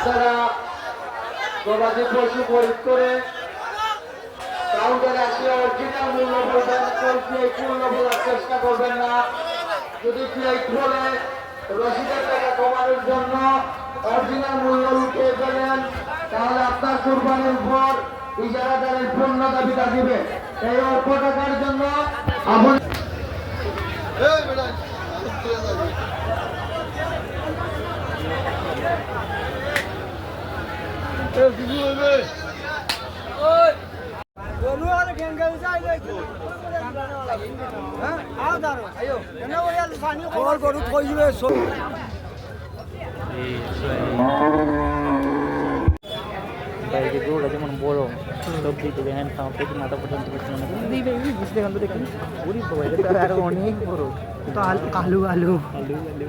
আপনারা গবাদি পশু খরিদ করে কাউন্টারে আসলে অরিজিনাল মূল্য বলবেন, প্লেট মূল্য বলার চেষ্টা করবেন না। যদি প্লেট বলে রসিদের টাকা কমানোর জন্য অরিজিনাল মূল্য লুকিয়ে ফেলেন, তাহলে আপনার কুরবানির উপর ইজারাদারের পূর্ণ দাবিটা দিবে। এই অল্প টাকার জন্য আপনি গরুটা যেমন বড় সব দিকে দেখেন কাউকে মাথা পর্যন্ত বুঝতে গেল দেখুন গরিব বাবা, এটা তো আরো অনেক বড়। তো আলু আলু আলু আলু